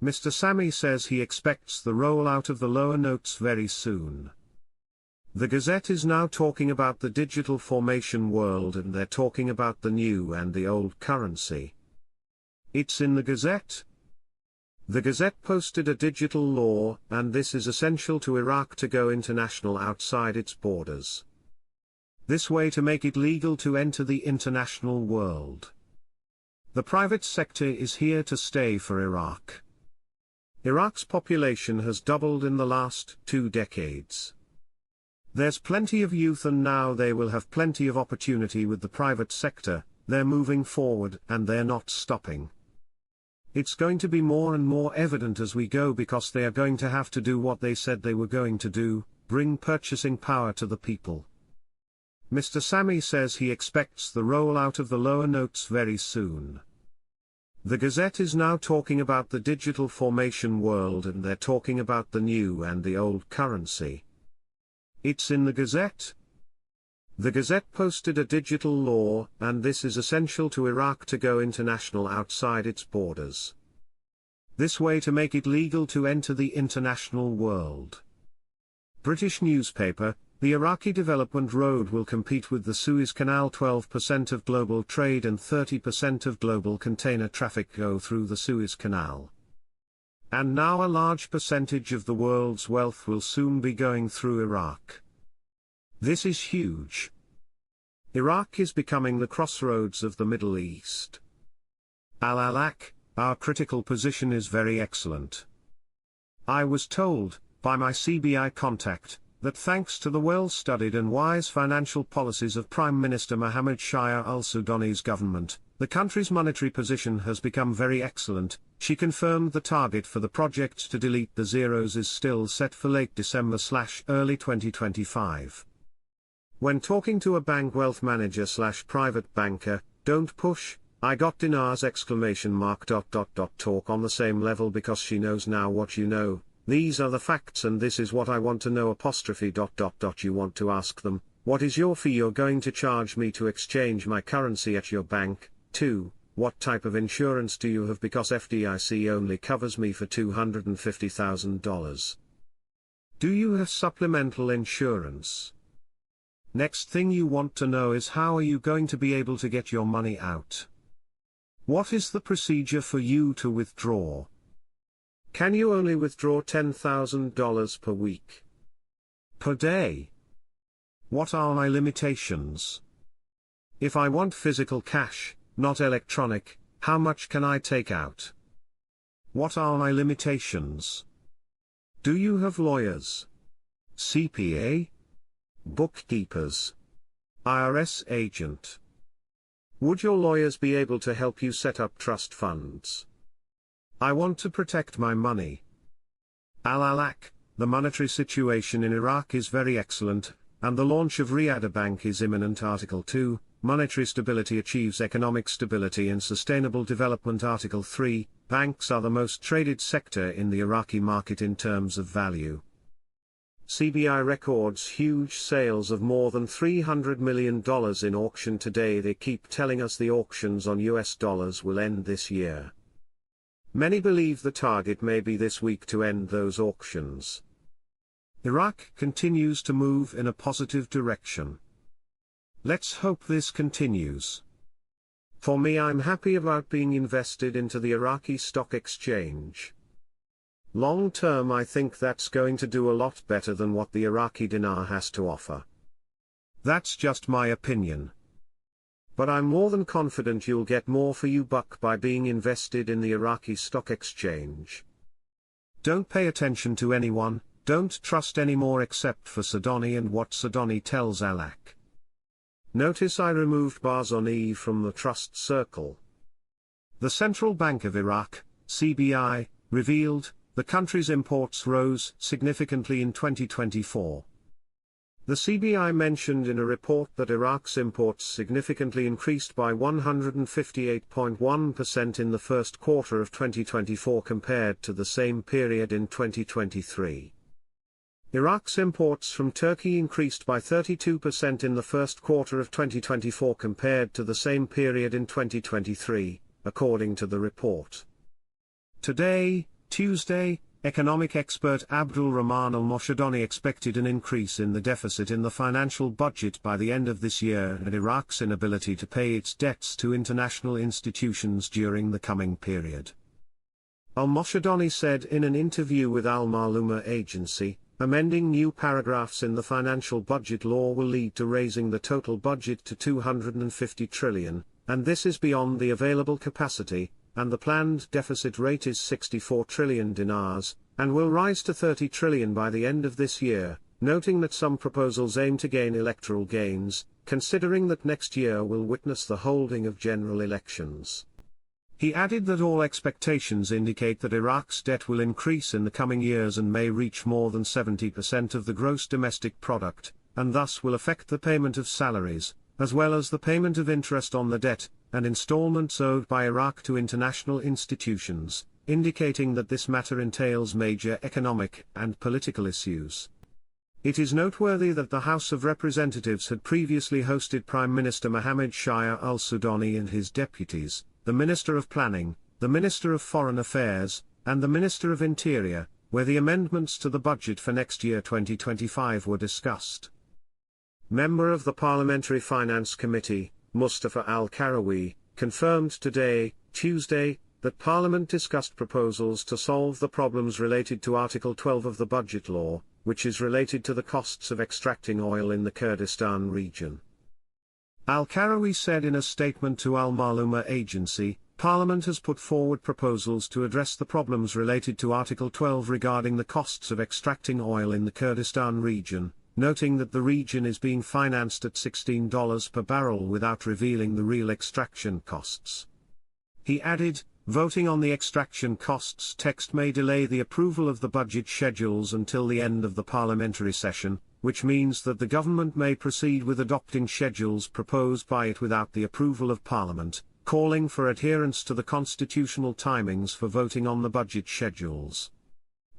Mr. Sami says he expects the rollout of the lower notes very soon. The Gazette is now talking about the digital formation world, and they're talking about the new and the old currency. It's in the Gazette? The Gazette posted a digital law, and this is essential to Iraq to go international outside its borders. This way to make it legal to enter the international world. The private sector is here to stay for Iraq. Iraq's population has doubled in the last 2 decades. There's plenty of youth, and now they will have plenty of opportunity with the private sector. They're moving forward and they're not stopping. It's going to be more and more evident as we go, because they are going to have to do what they said they were going to do, bring purchasing power to the people. Mr. Sami says he expects the rollout of the lower notes very soon. The Gazette is now talking about the digital formation world, and they're talking about the new and the old currency. It's in the Gazette? The Gazette posted a digital law, and this is essential to Iraq to go international outside its borders. This way to make it legal to enter the international world. British newspaper, the Iraqi Development Road will compete with the Suez Canal. 12% of global trade and 30% of global container traffic go through the Suez Canal. And now a large percentage of the world's wealth will soon be going through Iraq. This is huge. Iraq is becoming the crossroads of the Middle East. Al-Alaq, our critical position is very excellent. I was told, by my CBI contact, that thanks to the well-studied and wise financial policies of Prime Minister Mohammed Shia al-Sudani's government, the country's monetary position has become very excellent. She confirmed the target for the project to delete the zeros is still set for late December/early 2025. When talking to a bank wealth manager/private banker, don't push, I got Dinar's ! Talk on the same level, because she knows now what you know. These are the facts and this is what I want to know. You want to ask them, what is your fee you're going to charge me to exchange my currency at your bank? 2. What type of insurance do you have, because FDIC only covers me for $250,000. Do you have supplemental insurance? Next thing you want to know is, how are you going to be able to get your money out? What is the procedure for you to withdraw? Can you only withdraw $10,000 per week? Per day? What are my limitations? If I want physical cash, not electronic, how much can I take out? What are my limitations? Do you have lawyers? CPA? Bookkeepers? IRS agent? Would your lawyers be able to help you set up trust funds? I want to protect my money. Al-Alaq, the monetary situation in Iraq is very excellent, and the launch of Riyadh Bank is imminent. Article 2, monetary stability achieves economic stability and sustainable development. Article 3, banks are the most traded sector in the Iraqi market in terms of value. CBI records huge sales of more than $300 million in auction today. They keep telling us the auctions on US dollars will end this year. Many believe the target may be this week to end those auctions. Iraq continues to move in a positive direction. Let's hope this continues. For me, I'm happy about being invested into the Iraqi stock exchange. Long term, I think that's going to do a lot better than what the Iraqi dinar has to offer. That's just my opinion. But I'm more than confident you'll get more for your buck by being invested in the Iraqi stock exchange. Don't pay attention to anyone, don't trust anymore except for Sudani and what Sudani tells Alaq. Notice I removed Barzani from the trust circle. The Central Bank of Iraq, CBI, revealed, the country's imports rose significantly in 2024. The CBI mentioned in a report that Iraq's imports significantly increased by 158.1% in the first quarter of 2024 compared to the same period in 2023. Iraq's imports from Turkey increased by 32% in the first quarter of 2024 compared to the same period in 2023, according to the report. Today, Tuesday, economic expert Abdul Rahman al-Moshadani expected an increase in the deficit in the financial budget by the end of this year and Iraq's inability to pay its debts to international institutions during the coming period. Al-Moshadani said in an interview with Al-Maluma agency, amending new paragraphs in the financial budget law will lead to raising the total budget to 250 trillion, and this is beyond the available capacity, and the planned deficit rate is 64 trillion dinars, and will rise to 30 trillion by the end of this year, noting that some proposals aim to gain electoral gains, considering that next year will witness the holding of general elections. He added that all expectations indicate that Iraq's debt will increase in the coming years and may reach more than 70% of the gross domestic product, and thus will affect the payment of salaries, as well as the payment of interest on the debt, and installments owed by Iraq to international institutions, indicating that this matter entails major economic and political issues. It is noteworthy that the House of Representatives had previously hosted Prime Minister Mohammed Shia al-Sudani and his deputies, the Minister of Planning, the Minister of Foreign Affairs, and the Minister of Interior, where the amendments to the budget for next year 2025 were discussed. Member of the Parliamentary Finance Committee, Mustafa al-Karawi, confirmed today, Tuesday, that Parliament discussed proposals to solve the problems related to Article 12 of the budget law, which is related to the costs of extracting oil in the Kurdistan region. Al-Karawi said in a statement to Al-Maluma agency, Parliament has put forward proposals to address the problems related to Article 12 regarding the costs of extracting oil in the Kurdistan region, noting that the region is being financed at $16 per barrel without revealing the real extraction costs. He added, voting on the extraction costs text may delay the approval of the budget schedules until the end of the parliamentary session, which means that the government may proceed with adopting schedules proposed by it without the approval of Parliament, calling for adherence to the constitutional timings for voting on the budget schedules.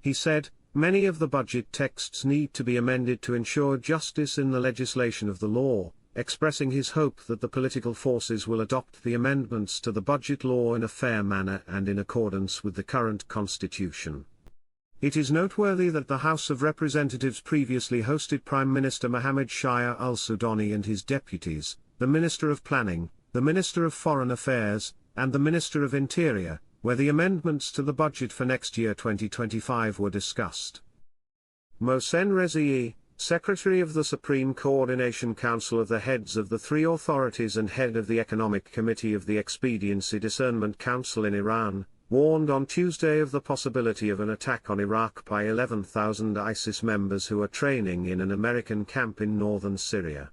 He said, many of the budget texts need to be amended to ensure justice in the legislation of the law, expressing his hope that the political forces will adopt the amendments to the budget law in a fair manner and in accordance with the current constitution. It is noteworthy that the House of Representatives previously hosted Prime Minister Mohammed Shia al-Sudani and his deputies, the Minister of Planning, the Minister of Foreign Affairs, and the Minister of Interior, where the amendments to the budget for next year 2025 were discussed. Mohsen Rezai, Secretary of the Supreme Coordination Council of the heads of the three authorities and head of the Economic Committee of the Expediency Discernment Council in Iran, warned on Tuesday of the possibility of an attack on Iraq by 11,000 ISIS members who are training in an American camp in northern Syria.